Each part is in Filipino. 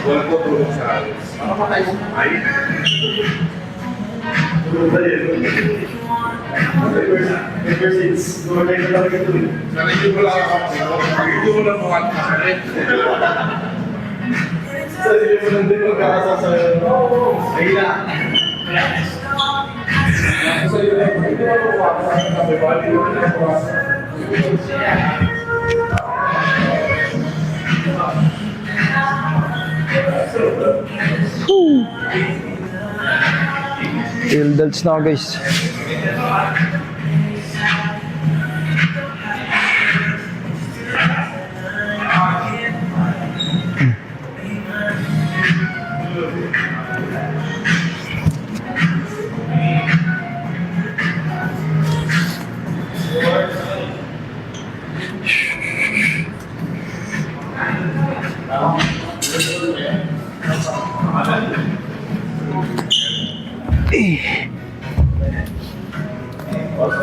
Walang tutulong sa akin. Ano pa tayo? Ay? Ever since, lumagay na talaga ito. Sarili mo lang ako. Hindi mo lang mga kasakit. Sarili mo lang din magkakasasayan. Mahila. Sarili mo lang. Hindi mo lang makakasasayan. Hindi mo lang makakasasayan. Dildals na guys.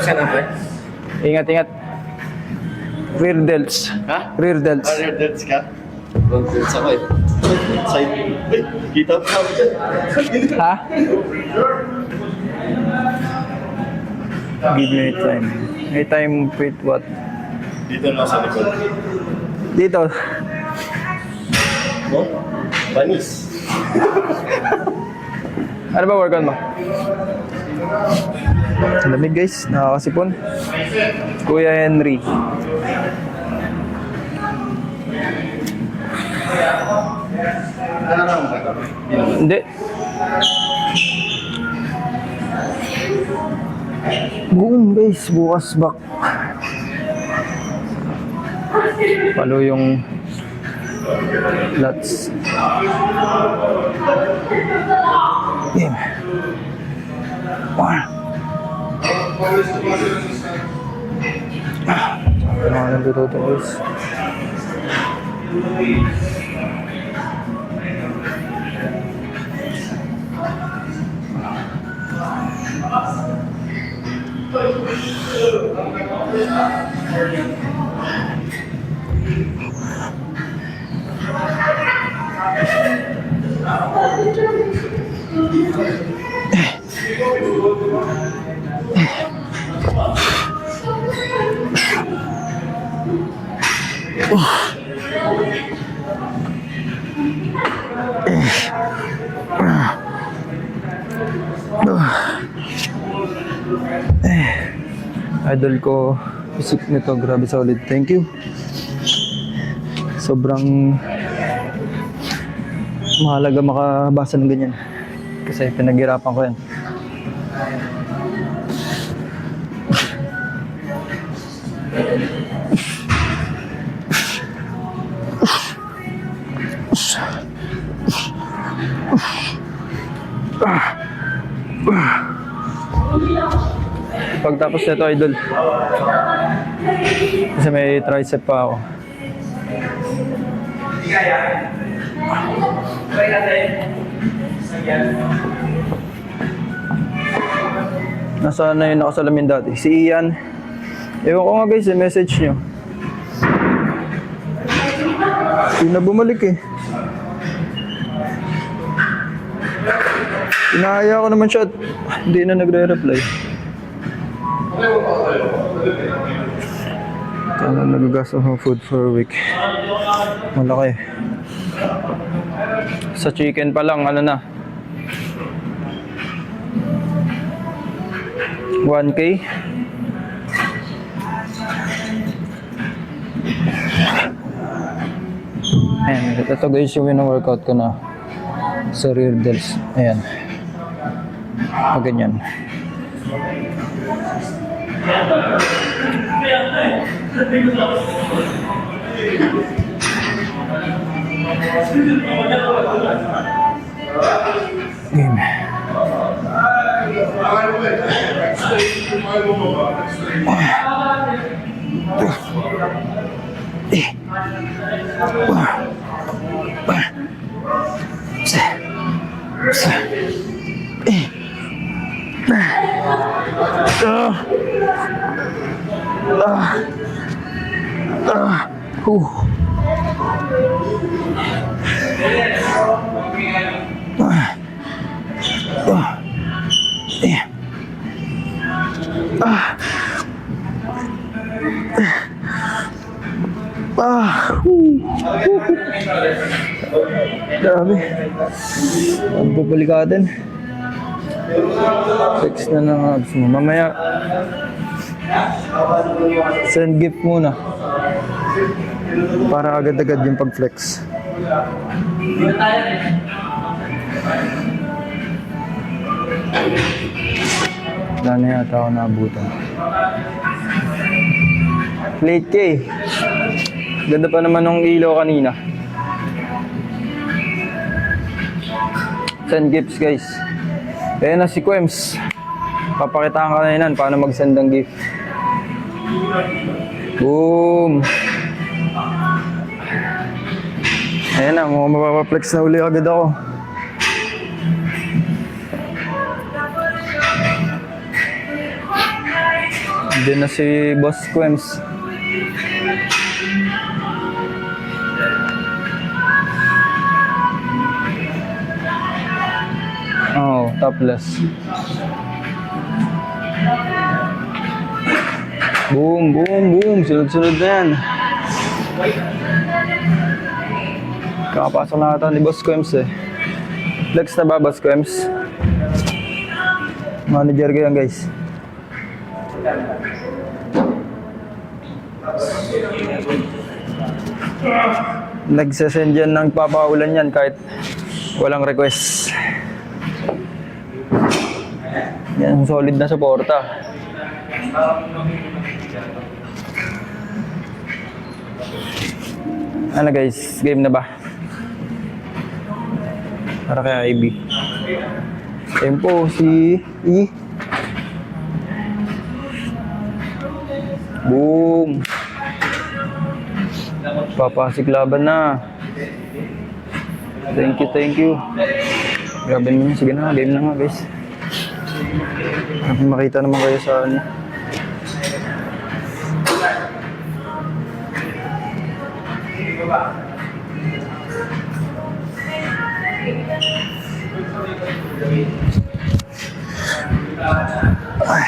Sana ba? Ingat, ingat. Rear delts. Ha? Rear delts. Rear delts ka? Front delts ako eh. Side. Uy, kita mo kami dyan. Ha? Give me time. May time with what? Dito na sa likod. Dito. Mo? Panis. Ano ba workout mo? Lamig guys, nakakasipon. Kuya Henry. Ano naman ba? Hindi. Boom guys, bukas back. Palo yung lats. Game. Mga nandito ito guys. Idol ko, isip nito, grabe solid. Thank you. Sobrang mahalaga makabasa ng ganyan. Kasi pinaghirapan ko yan. Pagtapos nito, idol, kasi may tricep pa ako. Nasaan na yung nakasalamin dati? Si Ian. Ewan ko nga guys, message nyo. Hindi na bumalik eh. Inaaya ko naman siya at hindi na nagre-reply. Kaya nagagas ako food for a week. Malaki. Sa chicken pa lang, ano na? 1K. Ayan, ito guys yung wino-workout ko na sa rear delts. Ayan. O ganyan. Game. Grabe. Ang pupulikatin. 6 na lang abs mo. Mamaya, send gift muna. Para agad-agad yung pag-flex. Wala na yata ako naabutan. Late K. Ganda pa naman ng ilaw kanina. Send gifts guys. Ayan na si Quems. Papakitaan ka na yun paano mag-send ng gift. Boom! Ayan na, mukhang mapapaplex na uli agad ako. Diyan na si Boss Quems. Oh, topless. Boom, boom, boom. Sunod-sunod na yan. Kakapasok na ata ni Boss Quems eh. Flex na ba, Boss Quems? Manager ko yan, guys. Nagsasend yan ng papaulan yan kahit walang request. Yan, solid na suporta. Ano guys, game na ba? Para kay IB. Tempo, si E. Boom! Papasik laban na. Thank you, thank you. Grabe naman, sige na, game na nga guys. Makita naman kayo sa ano. Ay.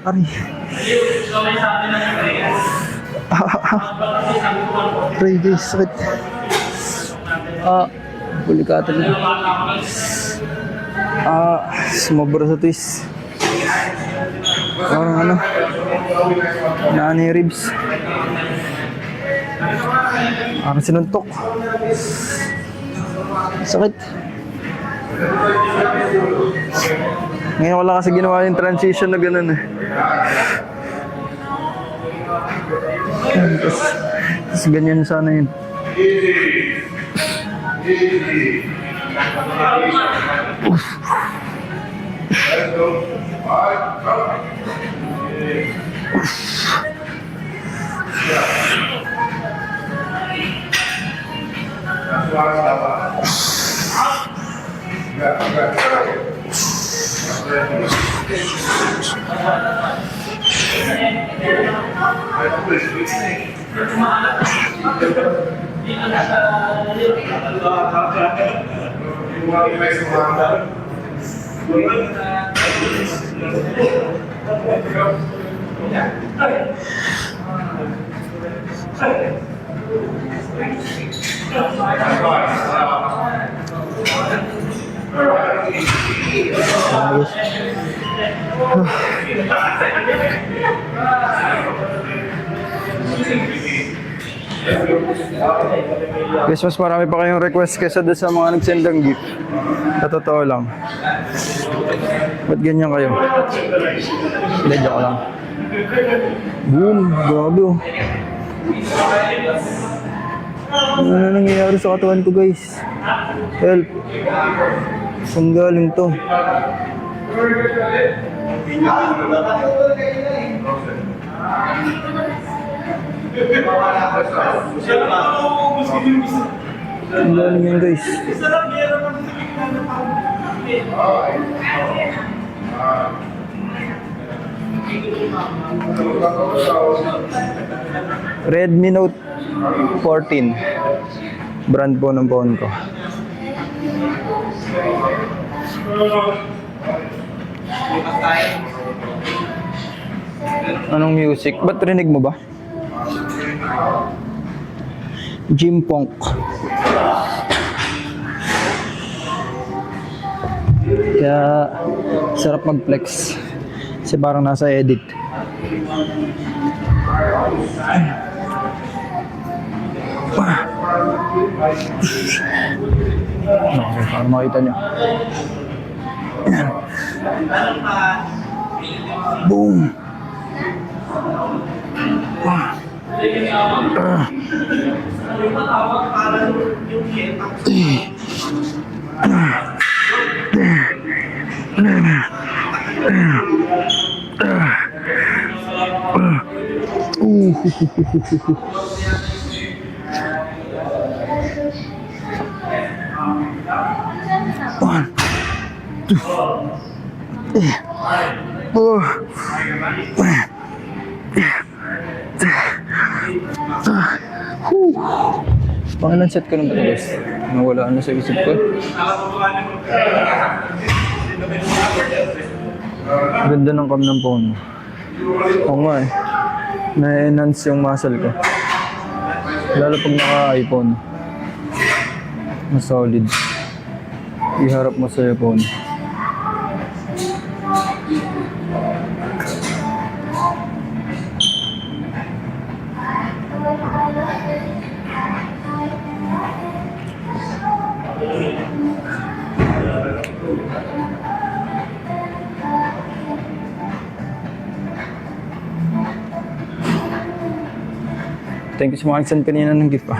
Ari. Ray guys, sakit. Bulikatan na. Sumobra sa twist. Parang ano, nani ribs. Parang sinuntok. Sakit. Ngayon wala kasi ginawa yung transition na gano'n eh. Tapos ganyan sana yun. Guys, mas marami pa kayong request kaysa doon sa mga nag-send ng gift. Sa totoo lang. Ba't ganyan kayo? Hindi, joke lang. Boom, grabe oh. Ano na nangyayari sa katawan ko guys? Help. Saan galing to? Saan galing yan guys? Redmi Note 14. Brand po ng phone ko. Anong music? Ba't rinig mo ba? Jim Pong. Kaya sarap mag-flex. Kasi parang nasa edit. Okay, para makita nyo. Boom! One, two, four, pangalan set ko ng guys. Nawala na sa isip ko. Ganda ng cam ng phone. Oo nga eh. Na-enhance yung muscle ko. Lalo pag naka-iPhone. Mas solid. Iharap mo sa phone. Thank you sa mga nag-send kanina ng gift pa.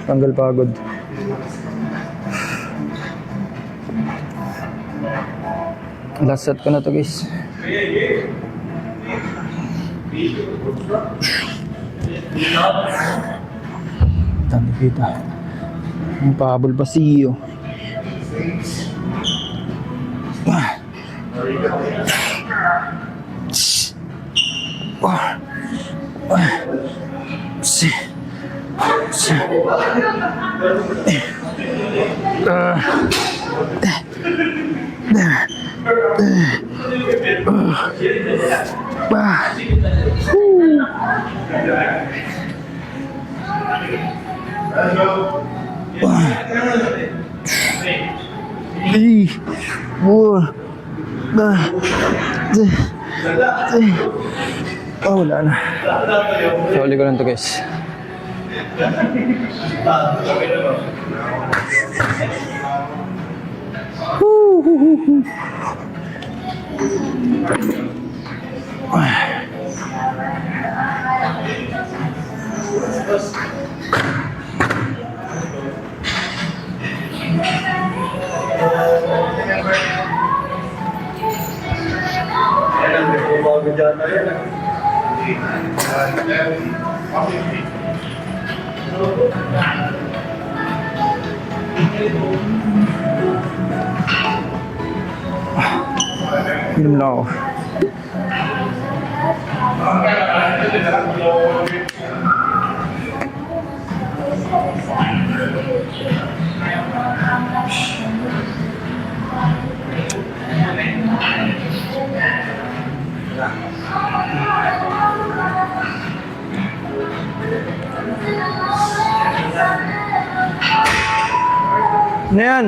Tanggal pagod. Last set ko na to guys. Tanda kita. Ang pahabol pa siyo. Oh, wala na. Soli ko lang to guys. Bago dyan na yan. Inom lang ako. Ano yan?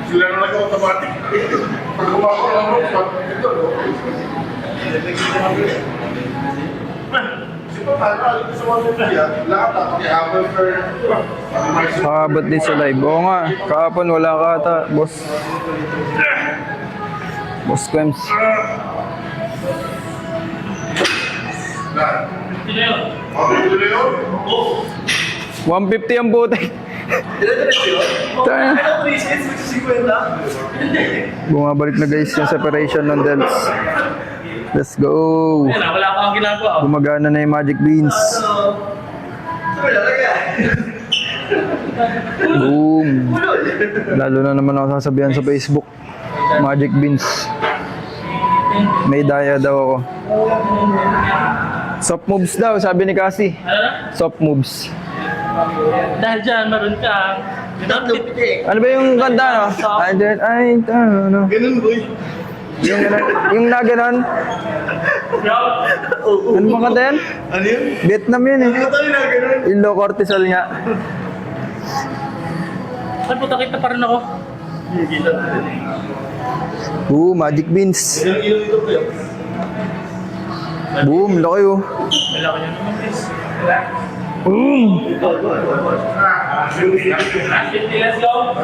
Sila na nag-automatic. Pag kumako lang mo, pag ito, no? Kasi pa tayo, alam sa mga media, lahat ako, i-habol for, Pakabot din sa live. Oo nga, kahapon wala ka ata, boss. Boss Quems. Okay, tuloy yun? 150 ang putik. Tayo. Bumabalik na guys yung separation ng delts. Let's go. Wala pa akong ginagawa. Gumagana na yung magic beans. Boom. Lalo na naman ako sasabihan sa Facebook. Magic beans. May daya daw ako. Soft moves daw, sabi ni Cassie. Soft moves. Dahil dyan, meron ka. Ano ba yung kanta, no? I did, no? Ganun, boy. Yung na ganon. Ano ba kanta yan? Ano yun? Vietnam yun eh. Ano tayo na ganun? Yung low cortisol nga. Ay, puta, kita pa rin ako. Magic beans. Ilang ilaw ito, boy? Boom, laki oh. Wala ko nyo naman, please. Boom! 150, let's go.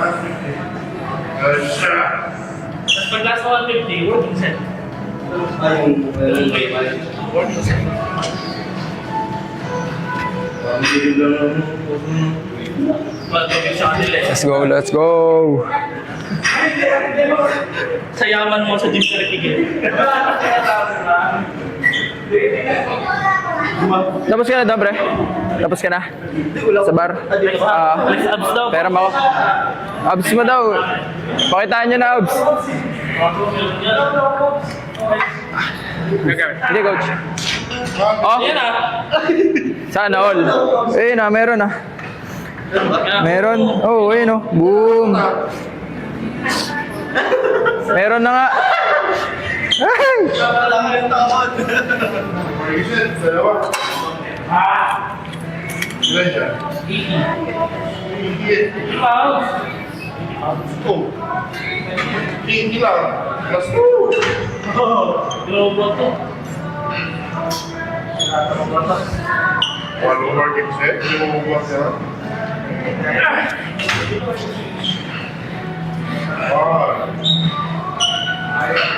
Tapos pag last 150, working set. Working set. Well, sa kanila eh. Let's go, let's go! Sa yaman mo sa gym ka nagigil. Tapos ka na daw, pre? Tapos ka na? Sa bar? Flex abs daw. Pera mo ako. Abs mo daw. Pakitaan nyo na abs. Hindi, coach. Oh, Yan ah. sana all. Eh na, meron ah. Meron. Oh, ayun oh. Boom. Meron na nga. Ay! Dalawa. Ilan siya? 88. Oh. Hindi lang. Plus 2. Globo to. One more game set. Hindi mo mabubuhat siya. Nice.